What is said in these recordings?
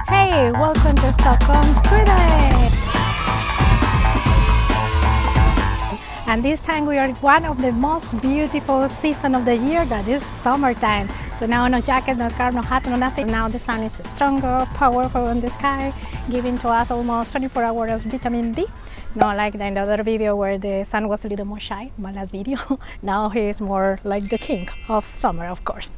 Hey, welcome to Stockholm, Sweden! And this time we are in one of the most beautiful seasons of the year, that is summertime. So now no jacket, no scarf, no hat, no nothing. Now the sun is stronger, powerful in the sky, giving to us almost 24 hours of vitamin D. Not like in the other video where the sun was a little more shy, my last video. Now he is more like the king of summer, of course.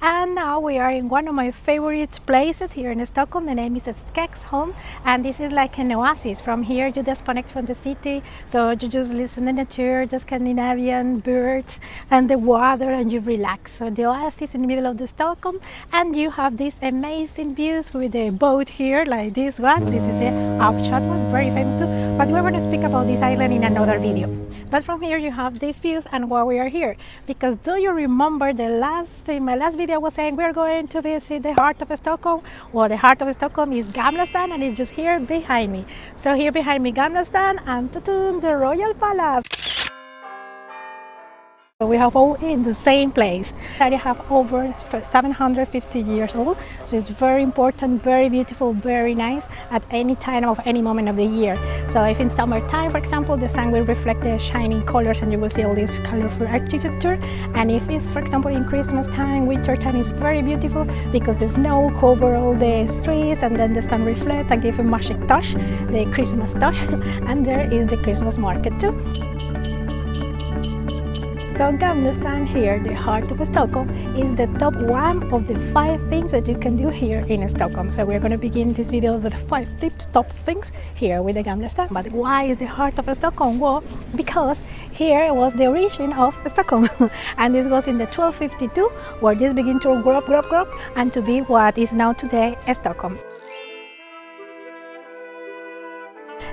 And now we are in one of my favorite places here in Stockholm. The name is SKEPPSHOLMEN, and this is like an oasis. From here you disconnect from the city, so you just listen to the nature, the Scandinavian birds and the water, and you relax. So the oasis in the middle of the Stockholm, and you have these amazing views with the boat here, like this one. This is the upshot one, very famous too, but we're going to speak about this island in another video. But from here you have these views and why we are here. Because do you remember in my last video I was saying we're going to visit the heart of Stockholm? Well, the heart of Stockholm is Gamla Stan, and it's just here behind me. So here behind me Gamla Stan and the Royal Palace. So we have all in the same place. I have over 750 years old, so it's very important, very beautiful, very nice at any time of any moment of the year. So if in summertime, for example, the sun will reflect the shining colors and you will see all this colorful architecture. And if it's, for example, in Christmas time, winter time, is very beautiful because the snow cover all the streets and then the sun reflects and give a magic touch, the Christmas touch. And there is the Christmas market too. So Gamla Stan here, the heart of Stockholm, is the top one of the 5 things that you can do here in Stockholm. So we're going to begin this video with 5 tips, top things here with the Gamla Stan. But why is the heart of Stockholm? Well, because here was the origin of Stockholm. And this was in the 1252, where this began to grow up, and to be what is now today Stockholm.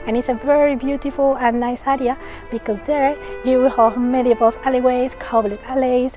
And it's a very beautiful and nice area because there you will have medieval alleyways, cobbled alleys,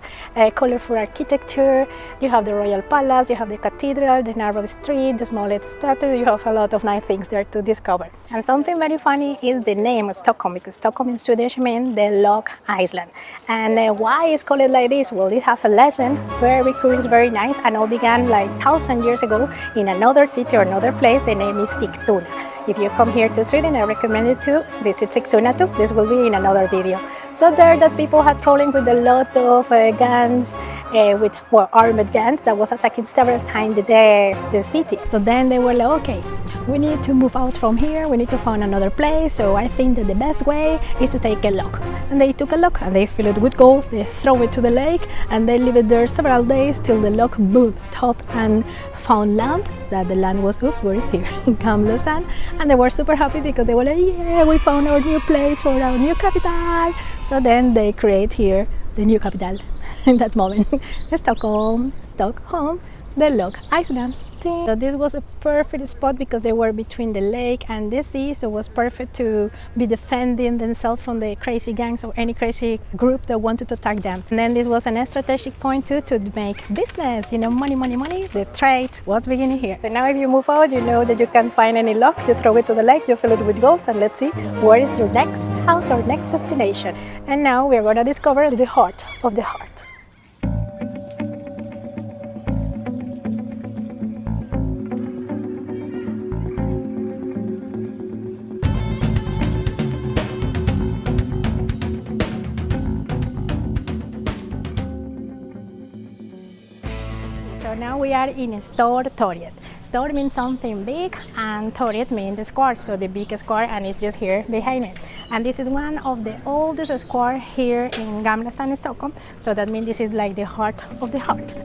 colorful architecture. You have the Royal Palace, you have the cathedral, the narrow street, the small little statue. You have a lot of nice things there to discover. And something very funny is the name of Stockholm, because Stockholm in Swedish means the Lock Island. And why is called like this? Well, it has a legend, very curious, very nice, and all began like 1,000 years ago in another city or another place. The name is Sigtuna. If you come here to Sweden, I recommend you to visit Sigtuna too. This will be in another video. So there that people had problems with a lot of guns, armored guns that was attacking several times the city. So then they were like, okay, we need to move out from here, we need to find another place. So I think that the best way is to take a lock. And they took a lock and they fill it with gold, they throw it to the lake, and they leave it there several days till the lock boom stopped and found land, that the land was where is here in Gamla Stan, and they were super happy because they were like, yeah, we found our new place for our new capital. So then they create here the new capital in that moment. Stockholm, the Lock Island. So this was a perfect spot because they were between the lake and the sea, so it was perfect to be defending themselves from the crazy gangs or any crazy group that wanted to attack them. And then this was a strategic point too to make business, you know, money, the trade was beginning here. So now if you move out, you know that you can find any lock, you throw it to the lake, you fill it with gold, and let's see where is your next house or next destination. And now we're going to discover the heart of the heart. So now we are in Stortorget. Stor means something big and Torget means the square, so the big square, and it's just here behind me. And this is one of the oldest square here in Gamla Stan, Stockholm, so that means this is like the heart of the heart.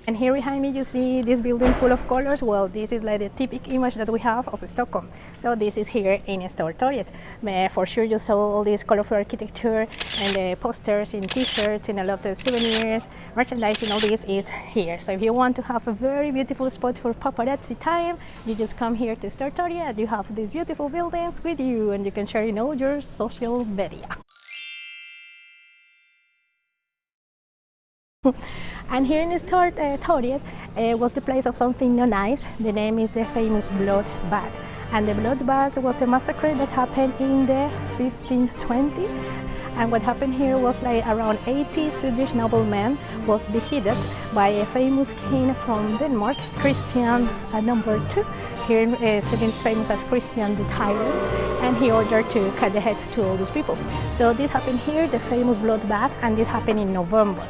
And here behind me you see this building full of colors. Well, this is like the typical image that we have of Stockholm. So this is here in Stortorget. For sure you saw all this colorful architecture and the posters in t-shirts and a lot of souvenirs, merchandising, all this is here. So if you want to have a very beautiful spot for paparazzi time, you just come here to Stortorget. You have these beautiful buildings with you and you can share in all your social media. And here in Stortorget was the place of something no nice. The name is the famous Bloodbath. And the bloodbath was a massacre that happened in the 1520. And what happened here was like around 80 Swedish noblemen was beheaded by a famous king from Denmark, Christian number 2. Here Sweden is famous as Christian the Tyrant, and he ordered to cut the head to all these people. So this happened here, the famous bloodbath, and this happened in November.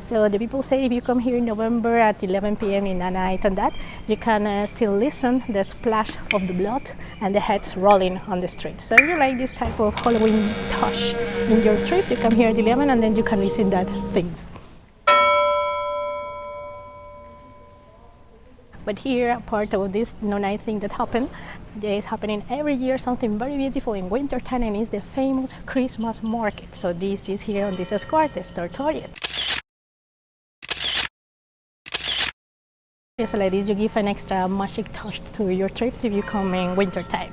So the people say if you come here in November at 11 p.m. in Anate and that, you can still listen the splash of the blood and the heads rolling on the street. So if you like this type of Halloween touch in your trip, you come here at 11 and then you can listen that things. But here, a part of this nice thing that happened, there is happening every year something very beautiful in winter time, and it's the famous Christmas market. So this is here on this square, the Stortorget. So like this, you give an extra magic touch to your trips if you come in winter time.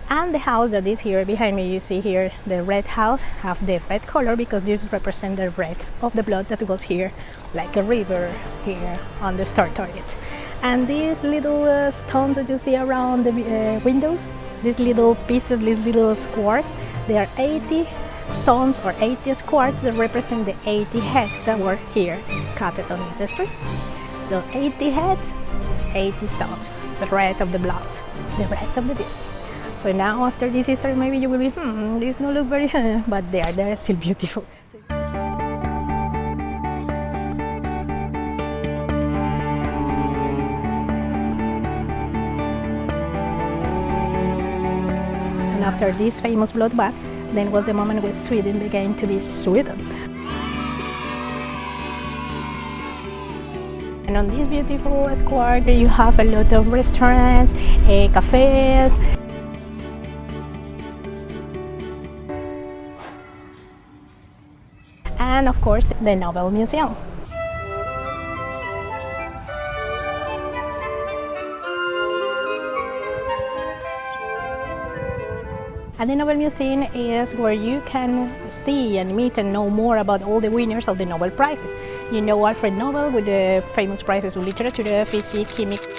And the house that is here behind me, you see here the red house have the red color because this represents the red of the blood that was here, like a river here on the Stortorget. And these little stones that you see around the windows, these little pieces, these little squares, they are 80 stones or 80 squares that represent the 80 heads that were here cut on this street. So 80 heads, 80 stones, the red of the blood, the red of the blood. So now after this history, maybe you will be, this no look very, but they're still beautiful. And after this famous bloodbath, then was the moment when Sweden began to be Sweden. And on this beautiful square, you have a lot of restaurants, cafes. And of course, the Nobel Museum. And the Nobel Museum is where you can see and meet and know more about all the winners of the Nobel Prizes. You know Alfred Nobel with the famous prizes of literature, physics, chemistry.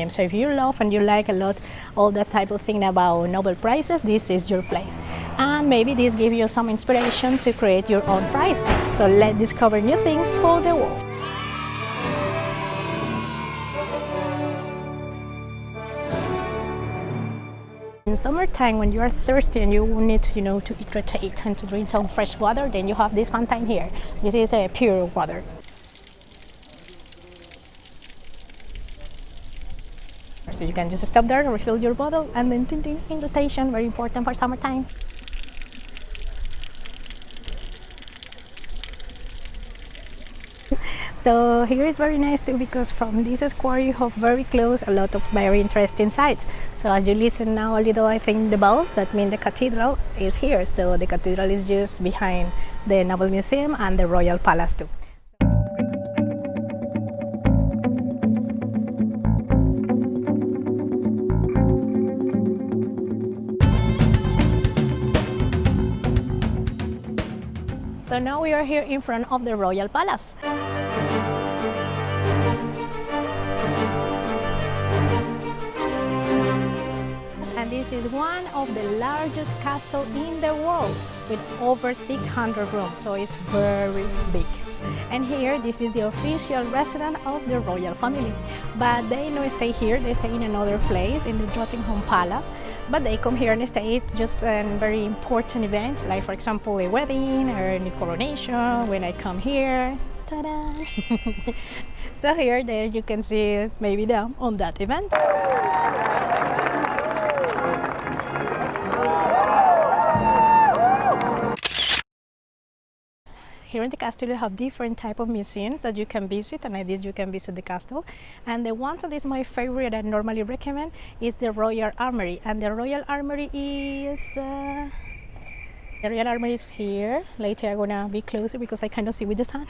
So if you love and you like a lot all that type of thing about Nobel Prizes, this is your place. And maybe this gives you some inspiration to create your own prize. So let's discover new things for the world. In summertime, when you are thirsty and you need, to hydrate and to drink some fresh water, then you have this fountain here. This is a pure water. So you can just stop there, refill your bottle, and then hydration, very important for summertime. So here is very nice too, because from this square you have very close a lot of very interesting sights. So as you listen now a little, I think the bells, that mean the cathedral is here. So the cathedral is just behind the Nobel Museum and the Royal Palace too. So now we are here in front of the Royal Palace. And this is one of the largest castles in the world with over 600 rooms, so it's very big. And here, this is the official residence of the royal family. But they don't stay here, they stay in another place, in the Stockholm Palace. But they come here and stay just in very important events, like for example a wedding or a coronation. When I come here, ta-da! So here, there you can see maybe them on that event. Here in the castle you have different type of museums that you can visit, and like this you can visit the castle. And the one that is my favorite I normally recommend is the Royal Armoury. And the Royal Armoury is here. Later I'm gonna be closer because I cannot see with the sun.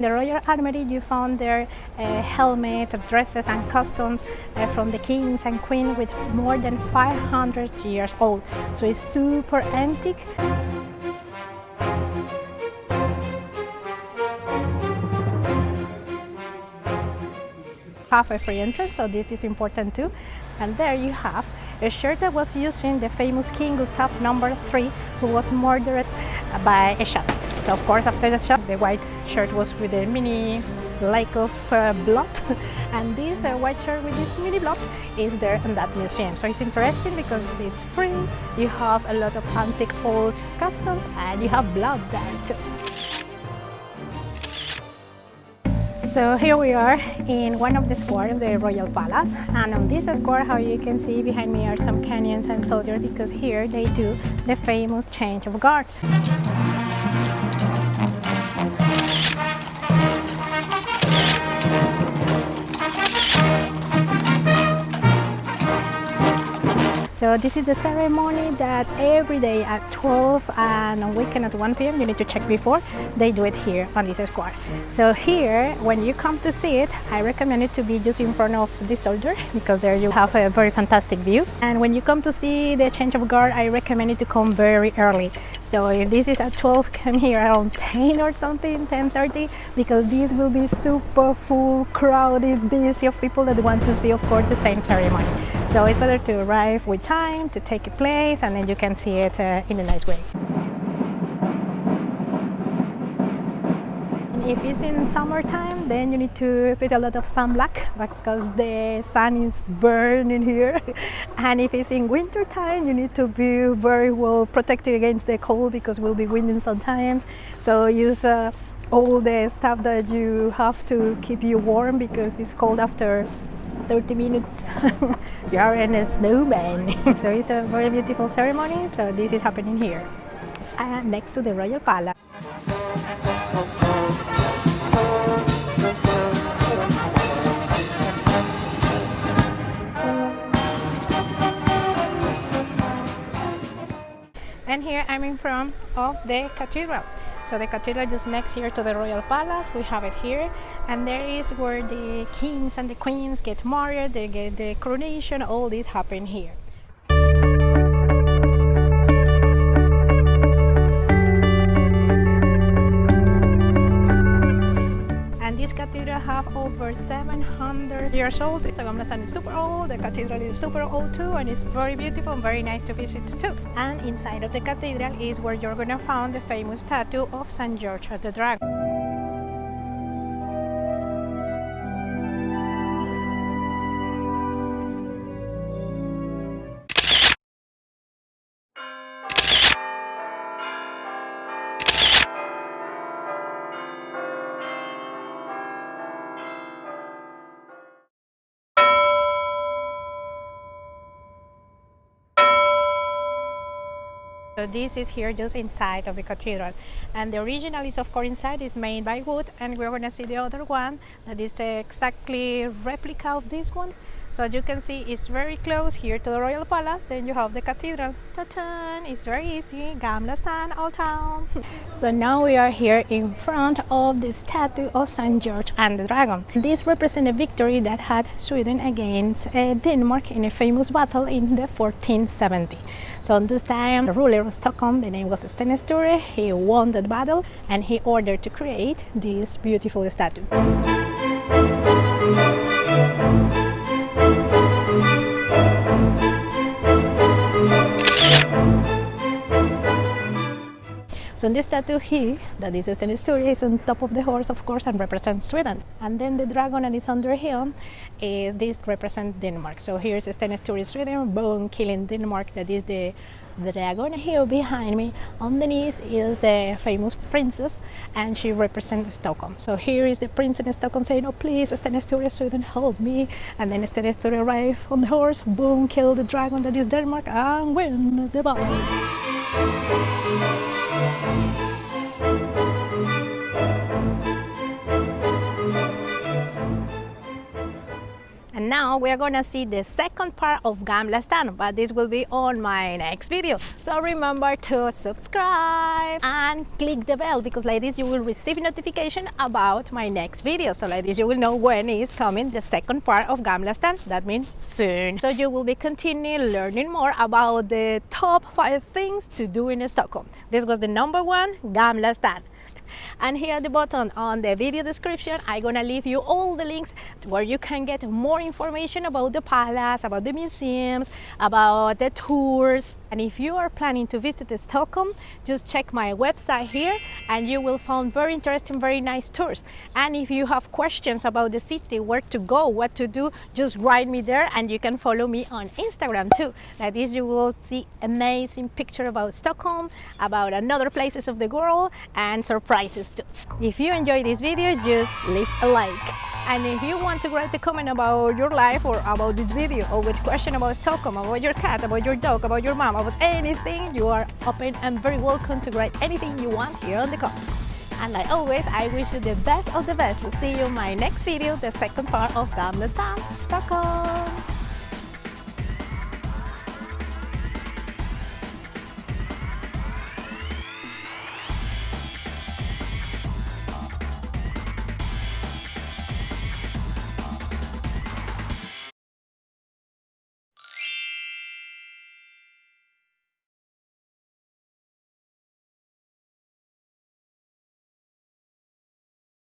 In the Royal Armoury you found their helmets, dresses and costumes from the kings and queens with more than 500 years old. So it's super antique. Have a free entrance, so this is important too. And there you have a shirt that was using the famous King Gustav III, who was murdered by a shot. So of course after the shot the white shirt was with a mini lake of blood, and this white shirt with this mini blood is there in that museum. So it's interesting because it's free, you have a lot of antique old customs, and you have blood there too. So here we are in one of the squares of the Royal Palace, and on this square, how you can see behind me are some cannons and soldiers, because here they do the famous change of guard. So this is the ceremony that every day at 12 and on weekend at 1 p.m. you need to check before. They do it here on this square. So here, when you come to see it, I recommend it to be just in front of this soldier, because there you have a very fantastic view. And when you come to see the change of guard, I recommend it to come very early. So if this is at 12, come here around 10 or something, 10:30, because this will be super full, crowded, busy of people that want to see, of course, the same ceremony. So it's better to arrive with time, to take a place, and then you can see it in a nice way. If it's in summertime, then you need to put a lot of sunblock, because the sun is burning here. And if it's in winter time, you need to be very well protected against the cold, because it will be windy sometimes. So use all the stuff that you have to keep you warm, because it's cold after 30 minutes. You are in a snowman. So it's a very beautiful ceremony. So this is happening here, next to the Royal Palace. And here I'm in front of the cathedral. So the cathedral just next here to the Royal Palace, we have it here. And there is where the kings and the queens get married, they get the coronation, all this happen here. And this cathedral have over 700 years old. So Gamla Stan is super old, the cathedral is super old too, and it's very beautiful and very nice to visit too. And inside of the cathedral is where you're gonna find the famous statue of St. George the Dragon. So this is here just inside of the cathedral, and the original is of course inside, is made by wood, and we're going to see the other one that is exactly replica of this one. So as you can see, it's very close here to the Royal Palace. Then you have the cathedral. Ta-ta! It's very easy. Gamla Stan, Old Town. So now we are here in front of the statue of St. George and the Dragon. This represents a victory that had Sweden against Denmark in a famous battle in the 1470. So at this time, the ruler of Stockholm, the name was Sten, he won that battle, and he ordered to create this beautiful statue. So in this statue here, that is Sten is on top of the horse, of course, and represents Sweden. And then the dragon that is under him, this represents Denmark. So here's Sten Sweden, boom, killing Denmark, that is the dragon. Here behind me, underneath, is the famous princess, and she represents Stockholm. So here is the princess in Stockholm saying, "Oh please, Sten Sweden, help me." And then Sten arrives on the horse, boom, kill the dragon that is Denmark, and win the battle. And now Now we are gonna see the second part of Gamla Stan, but this will be on my next video. So remember to subscribe and click the bell, because like this you will receive notification about my next video. So like this you will know when is coming the second part of Gamla Stan. That means soon. So you will be continuing learning more about the top 5 things to do in Stockholm. This was the number 1, Gamla Stan. And here at the bottom on the video description, I'm gonna leave you all the links where you can get more information about the palace, about the museums, about the tours. And if you are planning to visit Stockholm, just check my website here and you will find very interesting, very nice tours. And if you have questions about the city, where to go, what to do, just write me there, and you can follow me on Instagram too. Like this you will see amazing pictures about Stockholm, about another places of the world, and surprises too. If you enjoyed this video, just leave a like. And if you want to write a comment about your life or about this video, or with question about Stockholm, about your cat, about your dog, about your mom, about anything, you are open and very welcome to write anything you want here on the comments. And like always, I wish you the best of the best. See you in my next video, the second part of Gamla Stan, Stockholm.